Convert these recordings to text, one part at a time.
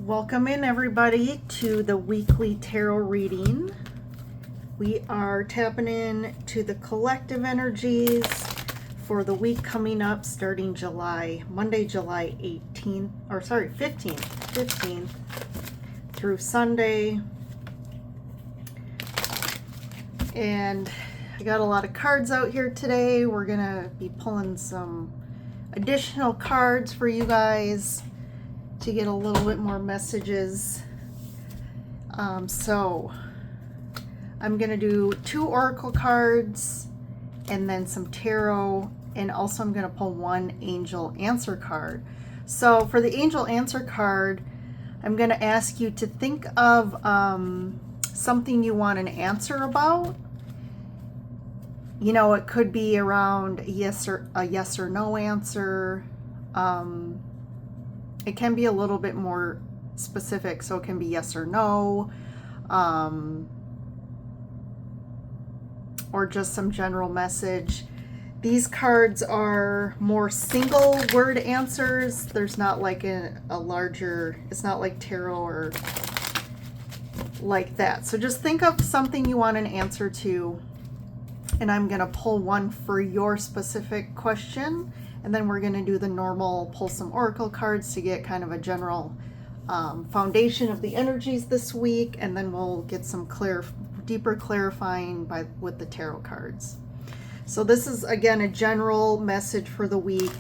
Welcome in everybody to the weekly tarot reading. We are tapping in to the collective energies for the week coming up starting Monday, July 15th through Sunday. And I got a lot of cards out here today. We're gonna be pulling some additional cards for you guys to get a little bit more messages. So I'm gonna do 2 oracle cards and then some tarot, and also I'm gonna pull 1 angel answer card. So for the angel answer card, I'm gonna ask you to think of something you want an answer about. You know, it could be around a yes or no answer. It can be a little bit more specific, so it can be yes or no, or just some general message. These cards are more single word answers. There's not like a larger, it's not like tarot or like that. So just think of something you want an answer to, and I'm going to pull 1 for your specific question. And then we're going to do the normal, pull some oracle cards to get kind of a general foundation of the energies this week. And then we'll get some deeper clarifying with the tarot cards. So this is, again, a general message for the week.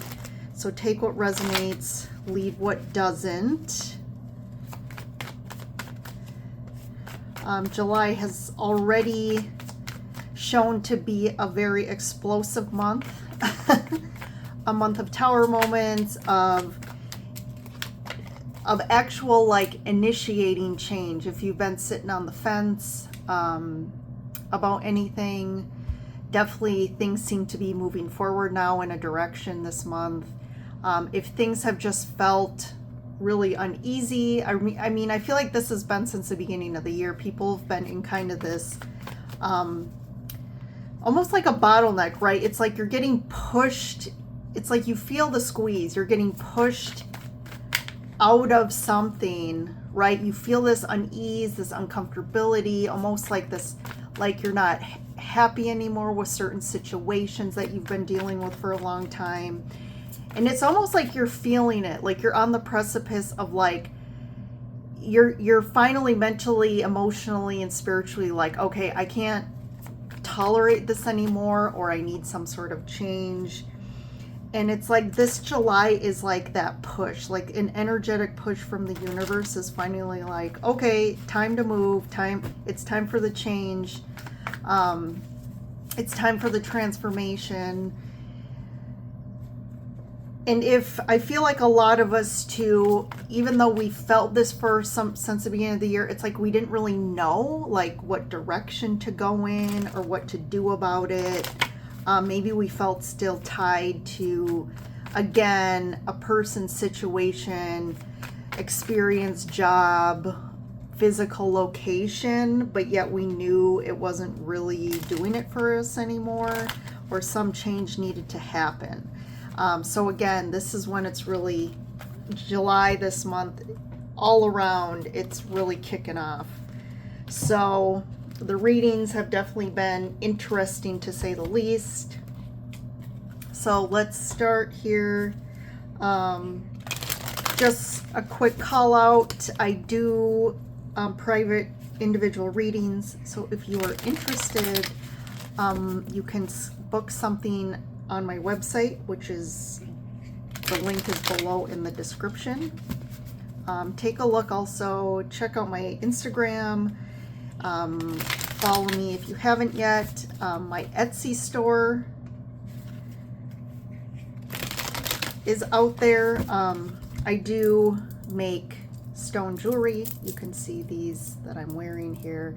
So take what resonates, leave what doesn't. July has already shown to be a very explosive month. A month of tower moments, of actual like initiating change. If you've been sitting on the fence about anything, definitely things seem to be moving forward now in a direction this month. If things have just felt really uneasy, I mean, I feel like this has been since the beginning of the year. People have been in kind of this almost like a bottleneck, right? It's like you're getting pushed. It's like you feel the squeeze. You're getting pushed out of something, right? You feel this unease, this uncomfortability, almost like this, like you're not happy anymore with certain situations that you've been dealing with for a long time. And it's almost like you're feeling it, like you're on the precipice of like, you're finally mentally, emotionally, and spiritually like, okay, I can't tolerate this anymore, or I need some sort of change. And it's like this July is like that push, like an energetic push from the universe is finally like, okay, time to move, it's time for the change. It's time for the transformation. And if I feel like a lot of us too, even though we felt this for since the beginning of the year, it's like we didn't really know like what direction to go in or what to do about it. Maybe we felt still tied to, again, a person, situation, experience, job, physical location, but yet we knew it wasn't really doing it for us anymore, or some change needed to happen. So again, this is when it's really July this month, all around, it's really kicking off. So the readings have definitely been interesting to say the least. So let's start here. Just a quick call out. I do private individual readings. So if you are interested, you can book something on my website, which is, the link is below in the description. Take a look also, check out my Instagram. Follow me if you haven't yet. My Etsy store is out there. I do make stone jewelry. You can see these that I'm wearing here.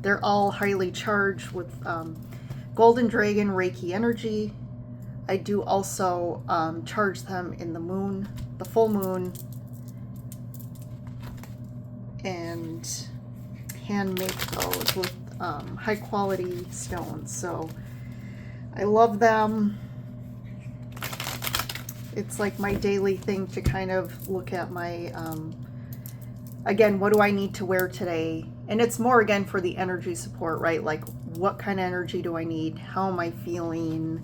They're all highly charged with Golden Dragon Reiki energy. I do also charge them in the full moon, and hand make those with high quality stones. So I love them. It's like my daily thing to kind of look at my Again, what do I need to wear today? And it's more, again, for the energy support, right? Like, what kind of energy do I need? How am I feeling?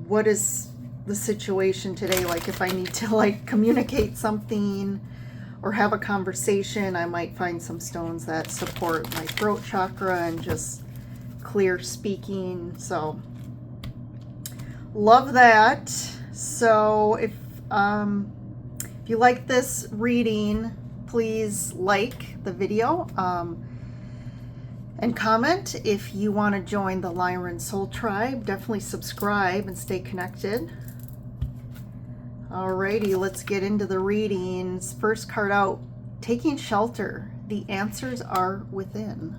What is the situation today? Like, if I need to, like, communicate something or have a conversation, I might find some stones that support my throat chakra and just clear speaking. So, love that. So, if you like this reading, please like the video and comment. If you want to join the Lyran Soul Tribe, definitely subscribe and stay connected. Alrighty, let's get into the readings. First card out, taking shelter. The answers are within.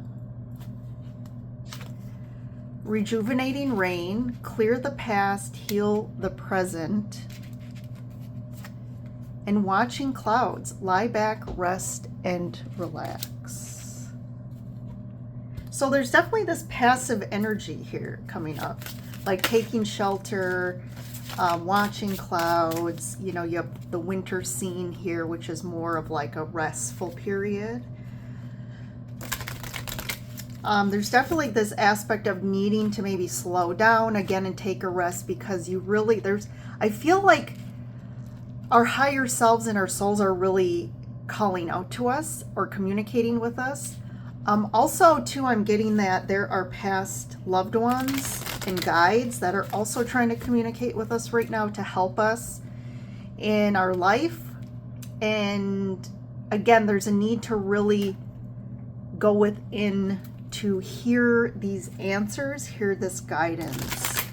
Rejuvenating rain, clear the past, heal the present. And watching clouds, lie back, rest, and relax. So there's definitely this passive energy here coming up, like taking shelter, watching clouds. You know, you have the winter scene here, which is more of like a restful period. There's definitely this aspect of needing to maybe slow down again and take a rest, because you really, I feel like our higher selves and our souls are really calling out to us or communicating with us. Also, too, I'm getting that there are past loved ones and guides that are also trying to communicate with us right now to help us in our life. And again, there's a need to really go within to hear these answers, hear this guidance.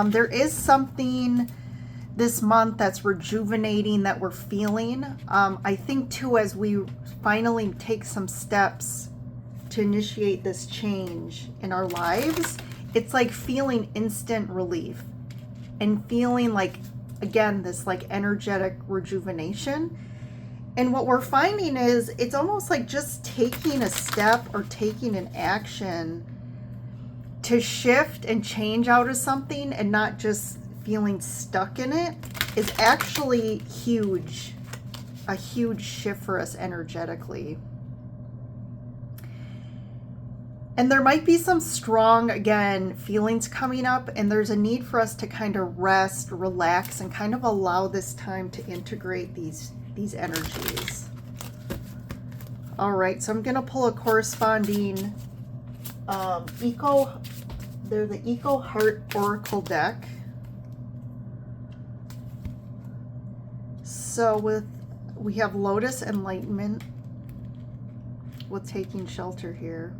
There is something this month that's rejuvenating that we're feeling. I think too, as we finally take some steps to initiate this change in our lives, it's like feeling instant relief and feeling like, again, this like energetic rejuvenation. And what we're finding is it's almost like just taking a step or taking an action to shift and change out of something and not just feeling stuck in it is actually huge, a huge shift for us energetically. And there might be some strong, again, feelings coming up, and there's a need for us to kind of rest, relax, and kind of allow this time to integrate these energies. All right, so I'm going to pull a corresponding they're the Eco Heart Oracle deck. So we have Lotus Enlightenment with taking shelter here.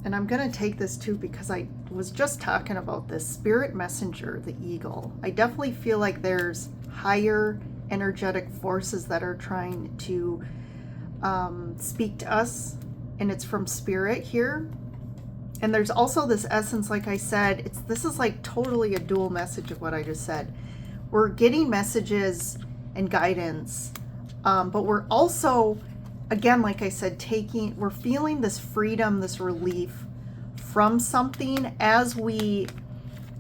And I'm going to take this too because I was just talking about this Spirit Messenger, the eagle. I definitely feel like there's higher energetic forces that are trying to speak to us, and it's from Spirit here. And there's also this essence, like I said, this is like totally a dual message of what I just said. We're getting messages and guidance, but we're also, again, like I said, we're feeling this freedom, this relief from something as we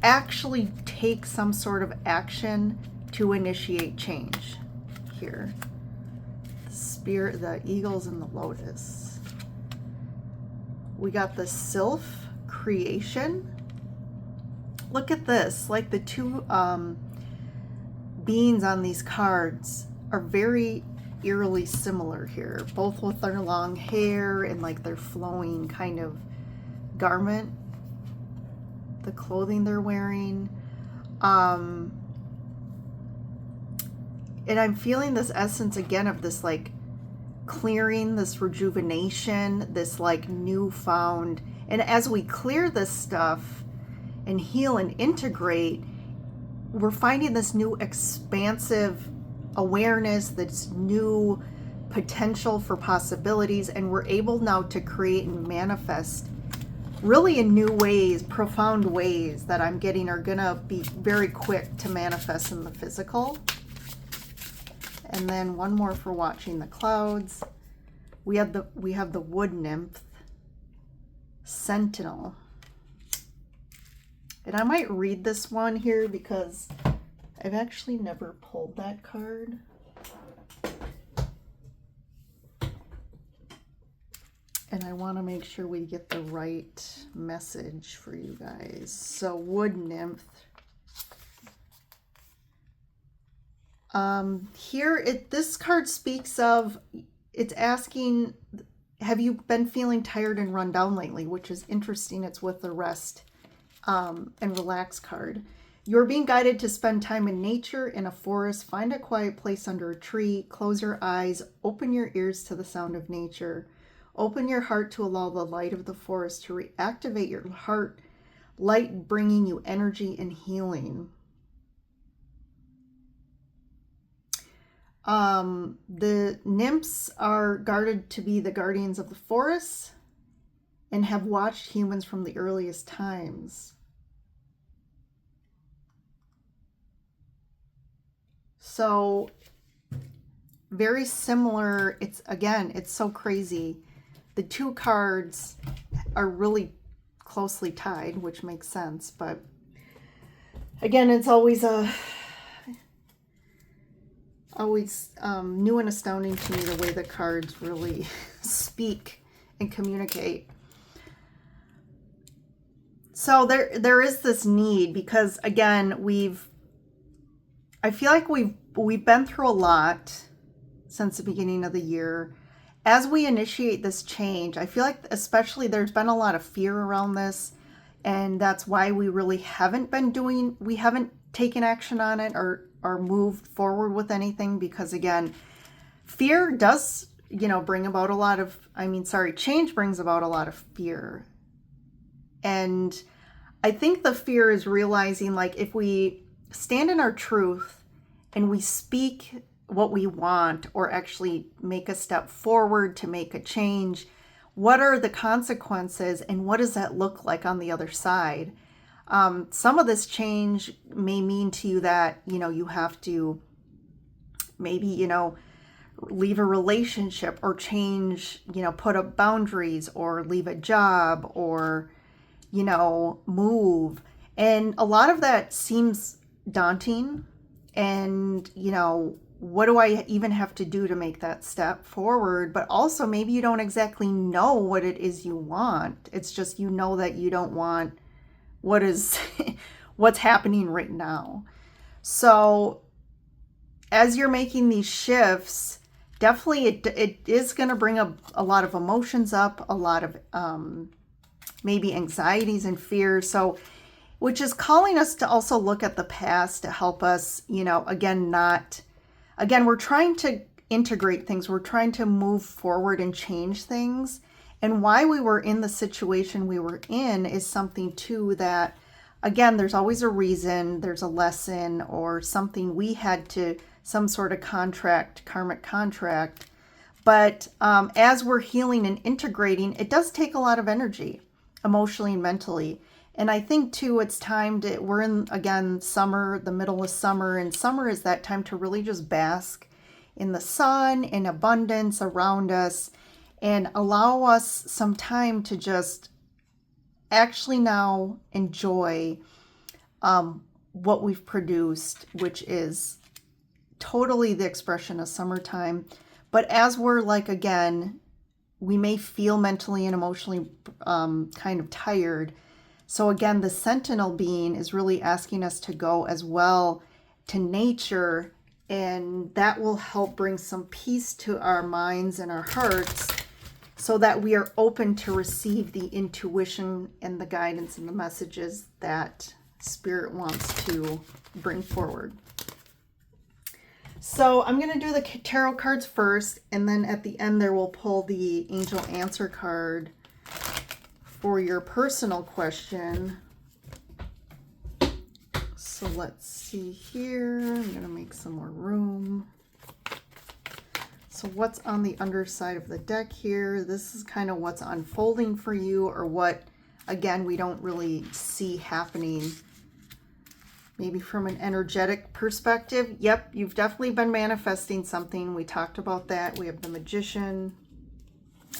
actually take some sort of action to initiate change here. The Spirit, the eagles, and the lotus. We got the Sylph creation. Look at this, like the two beings on these cards are very eerily similar here, both with their long hair and like their flowing kind of garment, the clothing they're wearing. And I'm feeling this essence again of this like clearing, this rejuvenation, this like newfound, and as we clear this stuff and heal and integrate, we're finding this new expansive awareness, this new potential for possibilities, and we're able now to create and manifest really in new ways, profound ways that I'm getting are gonna be very quick to manifest in the physical. And then one more for watching the clouds. We have the wood nymph, Sentinel. And I might read this one here because I've actually never pulled that card. And I want to make sure we get the right message for you guys. So Wood Nymph. This card speaks of, it's asking, have you been feeling tired and run down lately? Which is interesting. It's with the Rest and Relax card. You're being guided to spend time in nature, in a forest. Find a quiet place under a tree. Close your eyes. Open your ears to the sound of nature. Open your heart to allow the light of the forest to reactivate your heart, light bringing you energy and healing. The nymphs are guarded to be the guardians of the forest and have watched humans from the earliest times. So very similar. It's so crazy. The two cards are really closely tied, which makes sense. But again, it's always new and astounding to me the way the cards really speak and communicate. So there is this need, because again, I feel like we've been through a lot since the beginning of the year. As we initiate this change, I feel like especially there's been a lot of fear around this, and that's why we really haven't taken action on it or moved forward with anything, because again, fear does, bring about a lot of, change brings about a lot of fear. And I think the fear is realizing, like, if we stand in our truth and we speak what we want, or actually make a step forward to make a change, what are the consequences and what does that look like on the other side? Some of this change may mean to you that, you have to maybe, leave a relationship, or change, put up boundaries, or leave a job, or, move. And a lot of that seems daunting. And, what do I even have to do to make that step forward? But also maybe you don't exactly know what it is you want. It's just, that you don't want what's happening right now. So as you're making these shifts, definitely it is going to bring a lot of emotions up, a lot of maybe anxieties and fears. So, which is calling us to also look at the past to help us, again, we're trying to integrate things. We're trying to move forward and change things. And why we were in the situation we were in is something too that, again, there's always a reason, there's a lesson, or something we had to, some sort of karmic contract. But as we're healing and integrating, it does take a lot of energy, emotionally and mentally. And I think too, it's time we're in, again, summer, the middle of summer, and summer is that time to really just bask in the sun, in abundance around us, and allow us some time to just actually now enjoy what we've produced, which is totally the expression of summertime. But as we're again, we may feel mentally and emotionally kind of tired. So again, the Sentinel being is really asking us to go as well to nature, and that will help bring some peace to our minds and our hearts, so that we are open to receive the intuition and the guidance and the messages that Spirit wants to bring forward. So I'm going to do the tarot cards first, and then at the end there we'll pull the Angel Answer card for your personal question. So let's see here. I'm going to make some more room. So what's on the underside of the deck here? This is kind of what's unfolding for you, or what, again, we don't really see happening. Maybe from an energetic perspective. Yep, you've definitely been manifesting something. We talked about that. We have the Magician,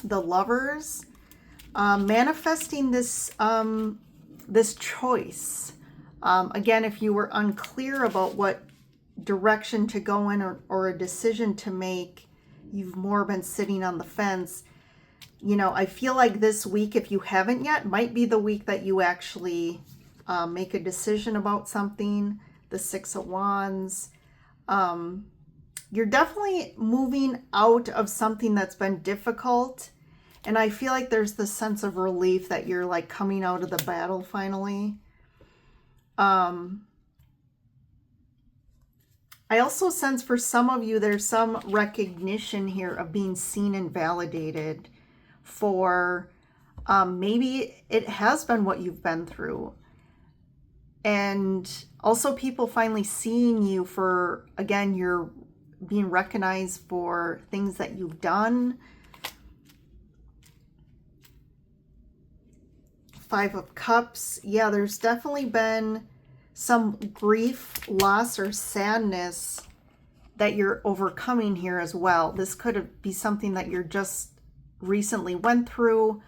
the Lovers, manifesting this this choice. Again, if you were unclear about what direction to go in, or a decision to make, you've more been sitting on the fence. You know, I feel like this week, if you haven't yet, might be the week that you actually make a decision about something. The Six of Wands. You're definitely moving out of something that's been difficult. And I feel like there's this sense of relief that you're like coming out of the battle finally. I also sense for some of you, there's some recognition here of being seen and validated for maybe it has been what you've been through. And also people finally seeing you for, again, you're being recognized for things that you've done. Five of Cups. Yeah, there's definitely been some grief, loss, or sadness that you're overcoming here as well. This could be something that you're just recently went through.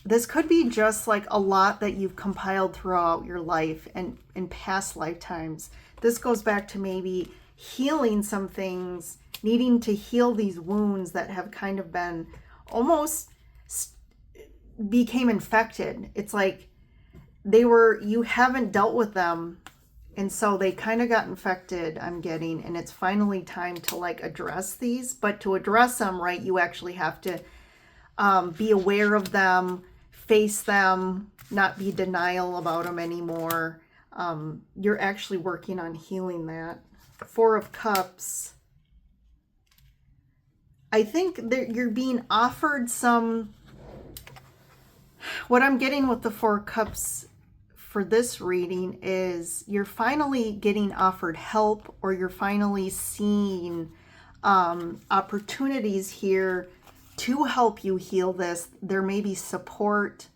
This could be just like a lot that you've compiled throughout your life and in past lifetimes. This goes back to maybe healing some things, needing to heal these wounds that have kind of been almost became infected. It's like you haven't dealt with them, and so they kind of got infected, I'm getting, and it's finally time to like address these. But to address them, right, you actually have to be aware of them, face them, not be denial about them anymore. You're actually working on healing that. Four of Cups. I think that you're being offered some, what I'm getting with the Four of Cups for this reading is you're finally getting offered help, or you're finally seeing opportunities here to help you heal this. There may be support.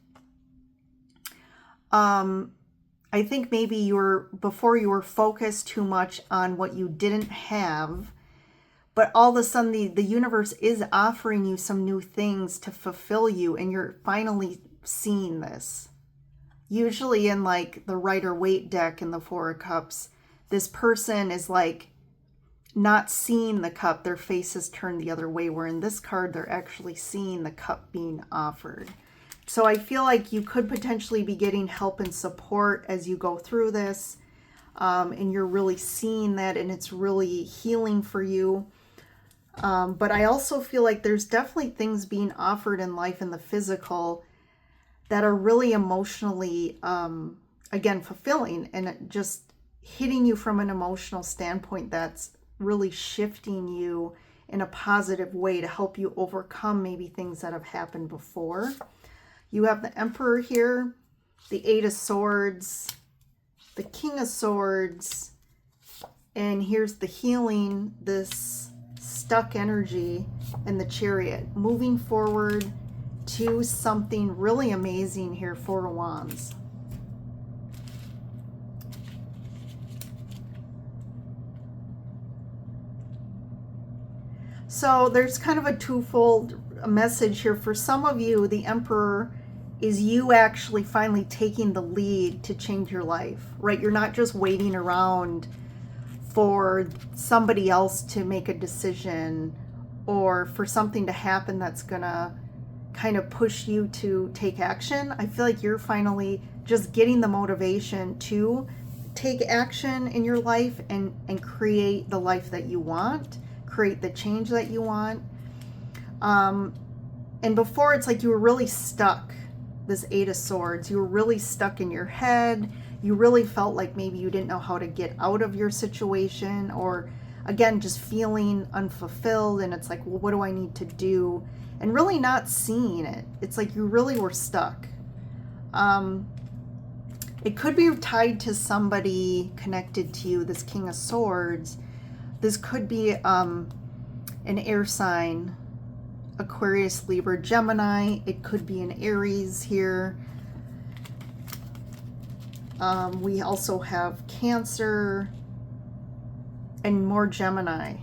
I think maybe before you were focused too much on what you didn't have, but all of a sudden the universe is offering you some new things to fulfill you, and you're finally seeing this. Usually in like the Rider-Waite deck in the Four of Cups, this person is like not seeing the cup, their face is turned the other way, where in this card they're actually seeing the cup being offered. So I feel like you could potentially be getting help and support as you go through this, and you're really seeing that, and it's really healing for you. But I also feel like there's definitely things being offered in life in the physical that are really emotionally, again, fulfilling, and just hitting you from an emotional standpoint that's really shifting you in a positive way to help you overcome maybe things that have happened before. You have the Emperor here, the Eight of Swords, the King of Swords, and here's the healing, this stuck energy, and the Chariot. Moving forward to something really amazing here, Four of Wands. So there's kind of a twofold message here. For some of you, the Emperor is you actually finally taking the lead to change your life, right? You're not just waiting around for somebody else to make a decision or for something to happen that's gonna kind of push you to take action. I feel like you're finally just getting the motivation to take action in your life and create the life that you want, create the change that you want. And before, it's like you were really stuck, this Eight of Swords. You were really stuck in your head. You really felt like maybe you didn't know how to get out of your situation, or again, just feeling unfulfilled. And it's like, well, what do I need to do? And really not seeing it. It's like you really were stuck. It could be tied to somebody connected to you, this King of Swords. This could be an air sign, Aquarius, Libra, Gemini. It could be an Aries here. We also have Cancer and more Gemini.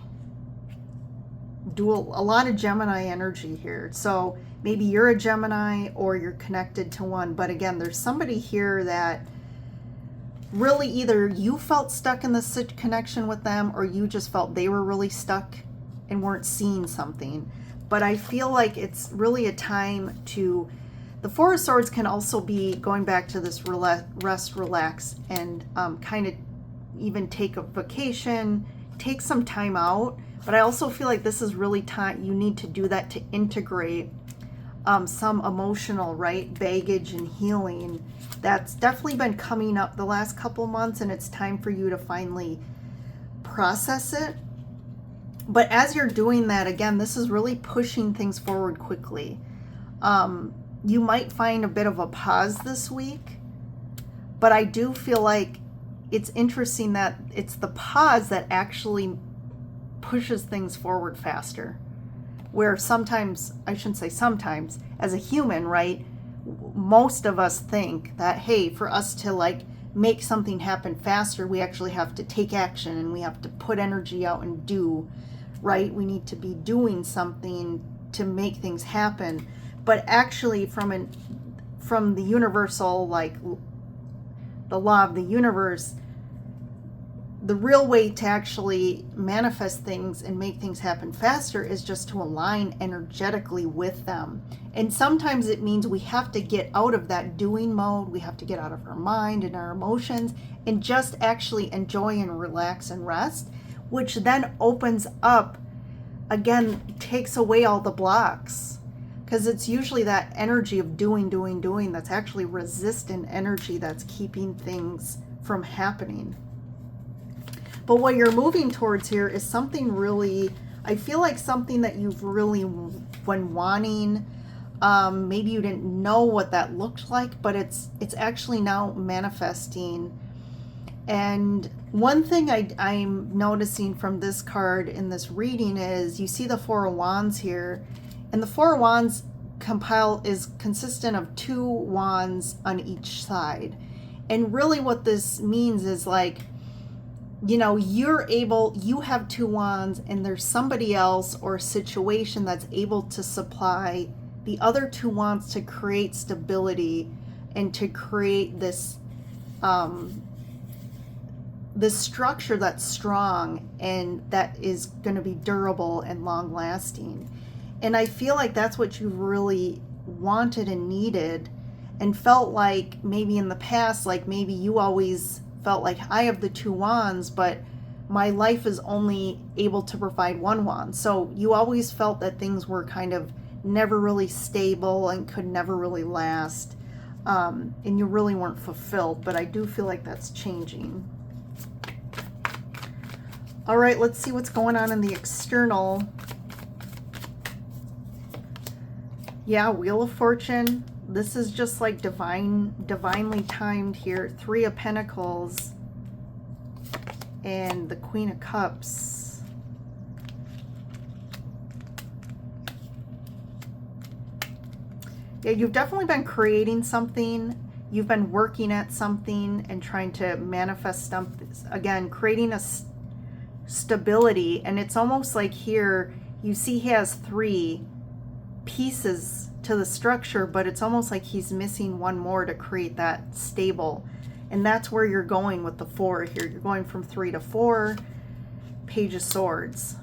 A lot of Gemini energy here. So maybe you're a Gemini or you're connected to one. But again, there's somebody here that really either you felt stuck in this connection with them, or you just felt they were really stuck and weren't seeing something. But I feel like it's really a time to, the Four of Swords can also be going back to this rest, relax, and kind of even take a vacation, take some time out. But I also feel like this is really time, you need to do that to integrate some emotional, right, baggage and healing that's definitely been coming up the last couple months, and it's time for you to finally process it. But as you're doing that, again, this is really pushing things forward quickly. You might find a bit of a pause this week, but I do feel like it's interesting that it's the pause that actually pushes things forward faster. Where sometimes, I shouldn't say sometimes, as a human, right, most of us think that, hey, for us to like make something happen faster, we actually have to take action and we have to put energy out and do, right? We need to be doing something to make things happen. But actually from the universal, like the law of the universe, the real way to actually manifest things and make things happen faster is just to align energetically with them. And sometimes it means we have to get out of that doing mode. We have to get out of our mind and our emotions and just actually enjoy and relax and rest, which then opens up, again, takes away all the blocks. Because it's usually that energy of doing that's actually resistant energy that's keeping things from happening. But what you're moving towards here is something really, I feel like something that you've really been wanting. Maybe you didn't know what that looked like, but it's actually now manifesting. And one thing I'm noticing from this card in this reading is you see the Four of Wands here. And the Four of Wands is consistent of 2 wands on each side. And really what this means is like, you know, you have 2 wands and there's somebody else or a situation that's able to supply the other 2 wands to create stability and to create this this structure that's strong and that is going to be durable and long lasting. And I feel like that's what you really wanted and needed, and felt like maybe in the past, like maybe you always felt like I have the 2 wands, but my life is only able to provide 1 wand. So you always felt that things were kind of never really stable and could never really last. And you really weren't fulfilled, but I do feel like that's changing. All right, let's see what's going on in the external. Yeah, Wheel of Fortune. This is just like divinely timed here. 3 of Pentacles and the Queen of Cups. Yeah, you've definitely been creating something. You've been working at something and trying to manifest something. Again, creating a stability. And it's almost like here, you see he has 3 pieces to the structure, but it's almost like he's missing 1 more to create that stable. And that's where you're going with the 4 here. You're going from 3 to 4. Page of Swords.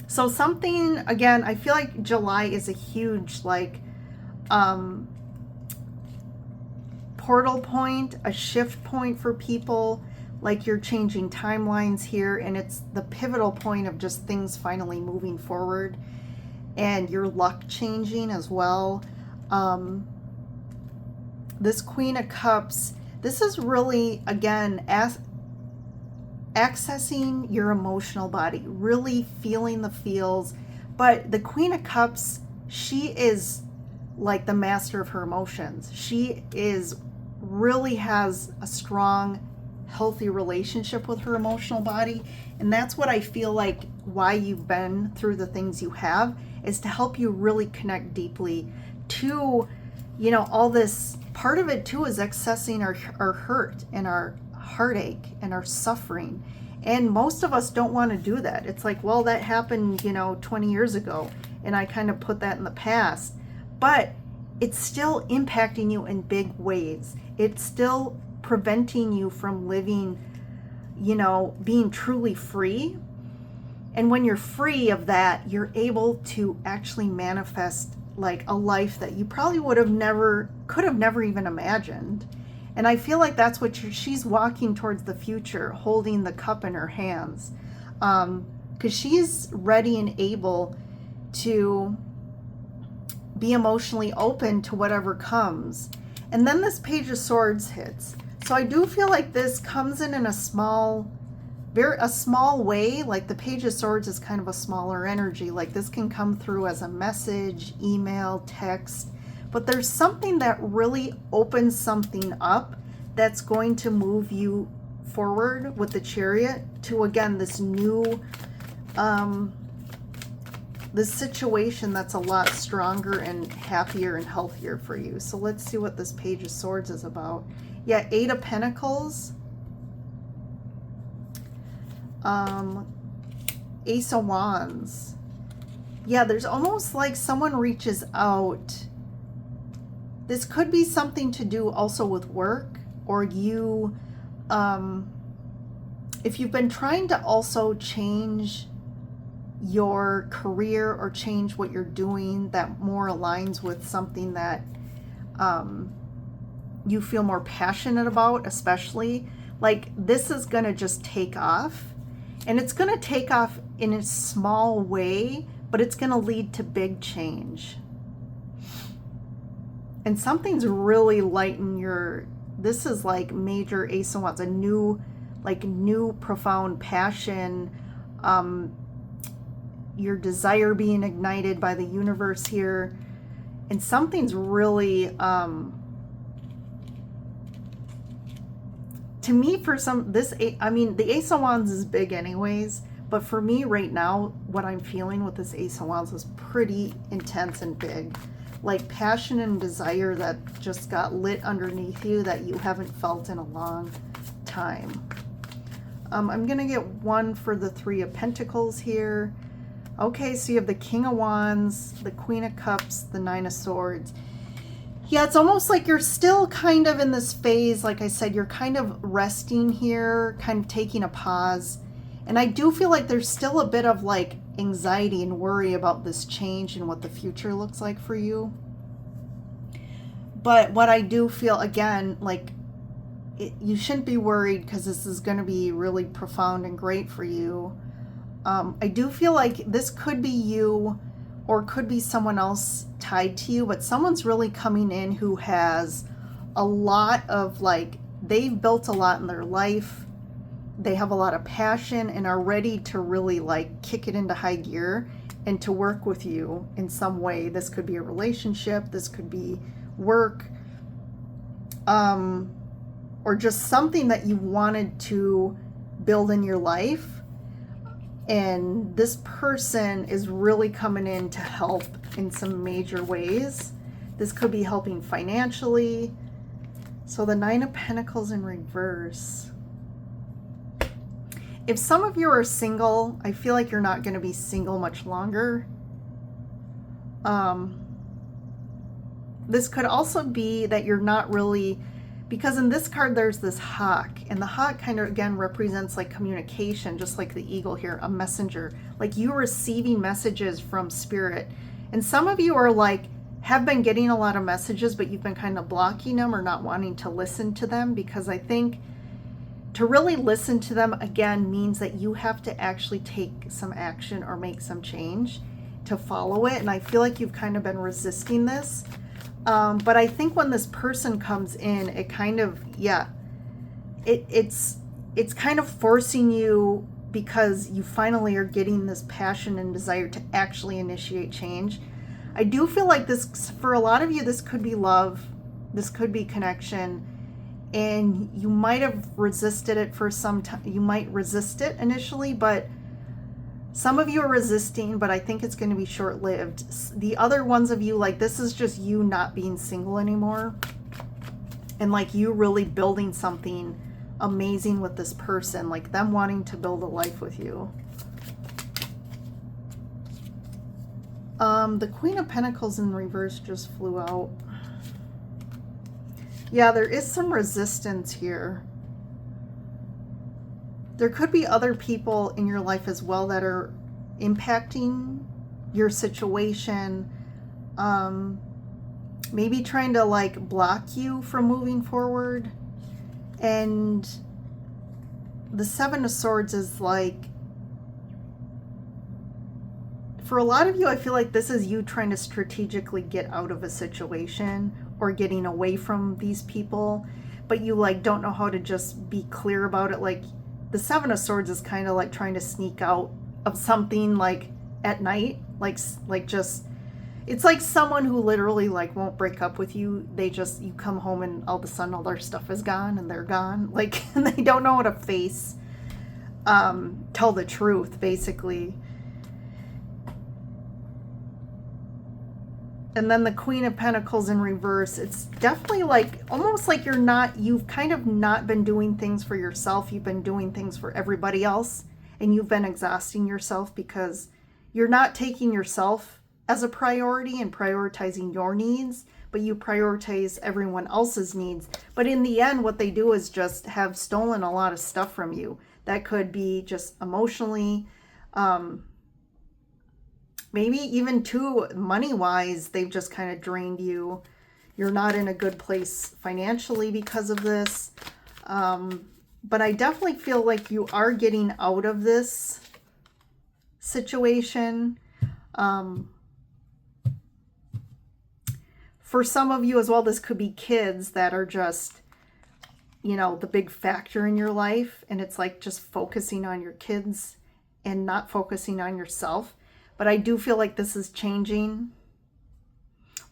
So something, again, I feel like July is a huge like portal point, a shift point for people. Like you're changing timelines here, and it's the pivotal point of just things finally moving forward. And your luck changing as well. This Queen of Cups, this is really, again, accessing your emotional body, really feeling the feels. But the Queen of Cups, she is like the master of her emotions. She really has a strong, healthy relationship with her emotional body. And that's what I feel like why you've been through the things you have, is to help you really connect deeply to, you know, all this. Part of it too is accessing our hurt and our heartache and our suffering. And most of us don't want to do that. It's like, well, that happened, 20 years ago, and I kind of put that in the past. But it's still impacting you in big ways. It's still preventing you from living, being truly free. And when you're free of that, you're able to actually manifest like a life that you probably could have never even imagined. And I feel like that's what she's walking towards the future, holding the cup in her hands. Because she's ready and able to be emotionally open to whatever comes. And then this Page of Swords hits. So I do feel like this comes in a small way. Like the Page of Swords is kind of a smaller energy. Like this can come through as a message, email, text. But there's something that really opens something up that's going to move you forward with the Chariot to, again, this new, this situation that's a lot stronger and happier and healthier for you. So let's see what this Page of Swords is about. Yeah, 8 of Pentacles. Ace of Wands. Yeah, there's almost like someone reaches out. This could be something to do also with work, or you, if you've been trying to also change your career or change what you're doing that more aligns with something that you feel more passionate about, especially, like this is going to just take off. And it's going to take off in a small way, but it's going to lead to big change. And something's really lighting your, this is like major Ace of Wands, a new, like new profound passion, your desire being ignited by the universe here. And something's really, to me, for some, this, I mean, the Ace of Wands is big anyways, but for me right now, what I'm feeling with this Ace of Wands is pretty intense and big. Like passion and desire that just got lit underneath you that you haven't felt in a long time. I'm going to get one for the 3 of Pentacles here. Okay, so you have the King of Wands, the Queen of Cups, the 9 of Swords. Yeah, it's almost like you're still kind of in this phase. Like I said, you're kind of resting here, kind of taking a pause. And I do feel like there's still a bit of like anxiety and worry about this change and what the future looks like for you. But what I do feel, again, like you shouldn't be worried because this is going to be really profound and great for you. I do feel like this could be you or could be someone else tied to you, but someone's really coming in who has a lot of like, they've built a lot in their life. They have a lot of passion and are ready to really like kick it into high gear and to work with you in some way. This could be a relationship, this could be work, or just something that you wanted to build in your life. And this person is really coming in to help in some major ways. This could be helping financially. So the 9 of Pentacles in reverse. If some of you are single, I feel like you're not going to be single much longer. This could also be that you're not really, because in this card there's this hawk, and the hawk kind of again represents like communication, just like the eagle here, a messenger, like you receiving messages from spirit. And some of you are like, have been getting a lot of messages, but you've been kind of blocking them or not wanting to listen to them, because I think to really listen to them again means that you have to actually take some action or make some change to follow it. And I feel like you've kind of been resisting this. But I think when this person comes in, it kind of, yeah, it's kind of forcing you, because you finally are getting this passion and desire to actually initiate change. I do feel like this, for a lot of you, this could be love, this could be connection, and you might have resisted it for some time. You might resist it initially, but some of you are resisting, but I think it's going to be short-lived. The other ones of you, like this is just you not being single anymore, and like you really building something amazing with this person, like them wanting to build a life with you. The Queen of Pentacles in reverse just flew out. Yeah, there is some resistance here. There could be other people in your life as well that are impacting your situation, maybe trying to like block you from moving forward. And the Seven of Swords is like, for a lot of you, I feel like this is you trying to strategically get out of a situation or getting away from these people, but you like don't know how to just be clear about it. Like the Seven of Swords is kind of like trying to sneak out of something like at night, like just, it's like someone who literally like won't break up with you. They just, you come home and all of a sudden all their stuff is gone and they're gone. Like, and they don't know how to face, tell the truth, basically. And then the Queen of Pentacles in reverse, it's definitely like, almost like you've kind of not been doing things for yourself. You've been doing things for everybody else, and you've been exhausting yourself because you're not taking yourself as a priority and prioritizing your needs, but you prioritize everyone else's needs. But in the end, what they do is just have stolen a lot of stuff from you. That could be just emotionally, maybe even too money-wise, they've just kind of drained you. You're not in a good place financially because of this. But I definitely feel like you are getting out of this situation. For some of you as well, this could be kids that are just, you know, the big factor in your life. And it's like just focusing on your kids and not focusing on yourself. But I do feel like this is changing.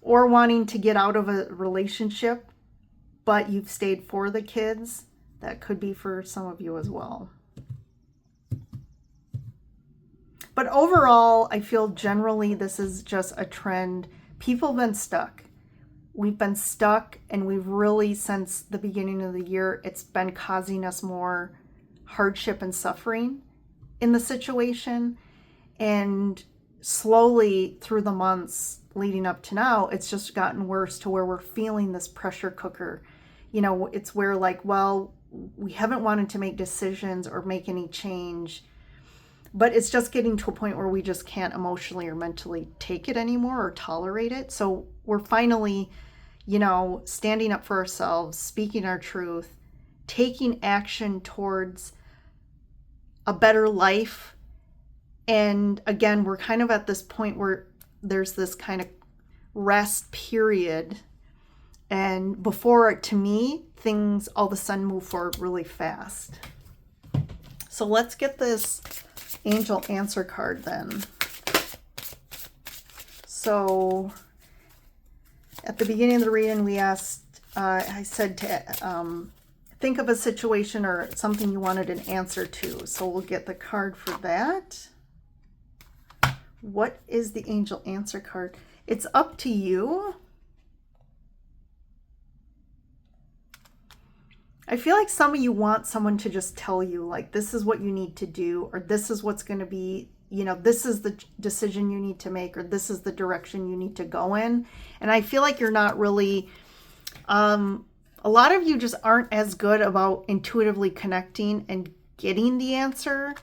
Or wanting to get out of a relationship, but you've stayed for the kids. That could be for some of you as well. But overall, I feel generally this is just a trend. People have been stuck. We've been stuck, and we've really, since the beginning of the year, it's been causing us more hardship and suffering in the situation. And slowly through the months leading up to now, it's just gotten worse to where we're feeling this pressure cooker. You know, it's where like, well, we haven't wanted to make decisions or make any change, but it's just getting to a point where we just can't emotionally or mentally take it anymore or tolerate it. So we're finally, you know, standing up for ourselves, speaking our truth, taking action towards a better life. And again, we're kind of at this point where there's this kind of rest period. And before, to me, things all of a sudden move forward really fast. So let's get this angel answer card then. So at the beginning of the reading, we asked, I said to think of a situation or something you wanted an answer to. So we'll get the card for that. What is the angel answer card? It's up to you. I feel like some of you want someone to just tell you, like, this is what you need to do, or this is what's going to be, you know, this is the decision you need to make, or this is the direction you need to go in. And I feel like you're not really, a lot of you just aren't as good about intuitively connecting and getting the answer.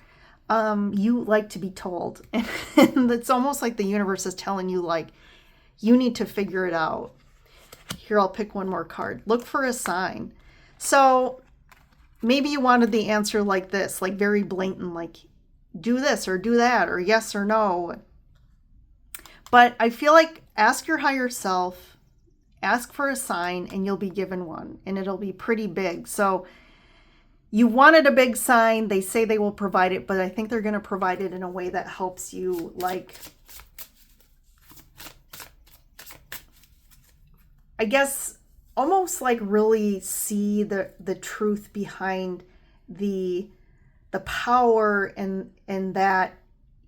You like to be told. And it's almost like the universe is telling you, like, you need to figure it out. Here, I'll pick one more card. Look for a sign. So maybe you wanted the answer like this, like very blatant, like do this or do that, or yes or no. But I feel like ask your higher self, ask for a sign, and you'll be given one, and it'll be pretty big. So you wanted a big sign. They say they will provide it, but I think they're going to provide it in a way that helps you, like, I guess, almost like really see the truth behind the power, and that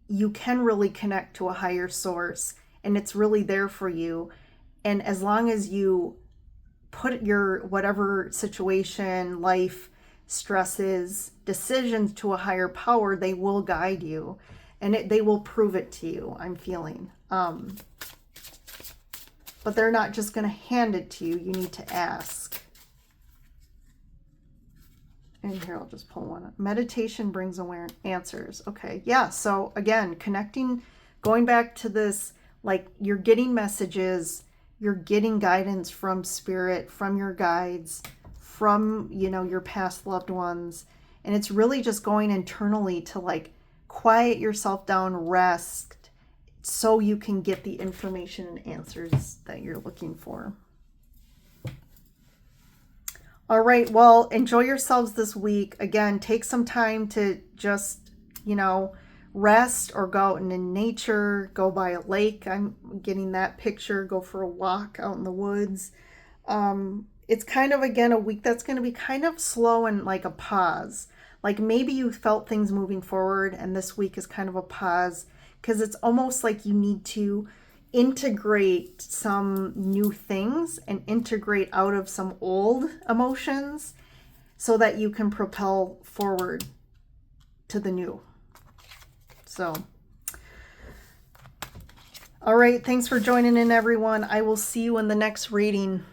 you can really connect to a higher source, and it's really there for you. And as long as you put your whatever situation, life, stresses, decisions to a higher power, they will guide you, and they will prove it to you, I'm feeling. But they're not just going to hand it to you. You need to ask. And here, I'll just pull one. Meditation brings answers. Okay, yeah. So again, connecting, going back to this, like you're getting messages, you're getting guidance from spirit, from your guides, from, you know, your past loved ones. And it's really just going internally to like quiet yourself down, rest, so you can get the information and answers that you're looking for. All right, well, enjoy yourselves this week. Again, take some time to just, you know, rest or go out in nature, go by a lake. I'm getting that picture. Go for a walk out in the woods. It's kind of, again, a week that's going to be kind of slow and like a pause. Like maybe you felt things moving forward and this week is kind of a pause because it's almost like you need to integrate some new things and integrate out of some old emotions so that you can propel forward to the new. So, all right, thanks for joining in, everyone. I will see you in the next reading.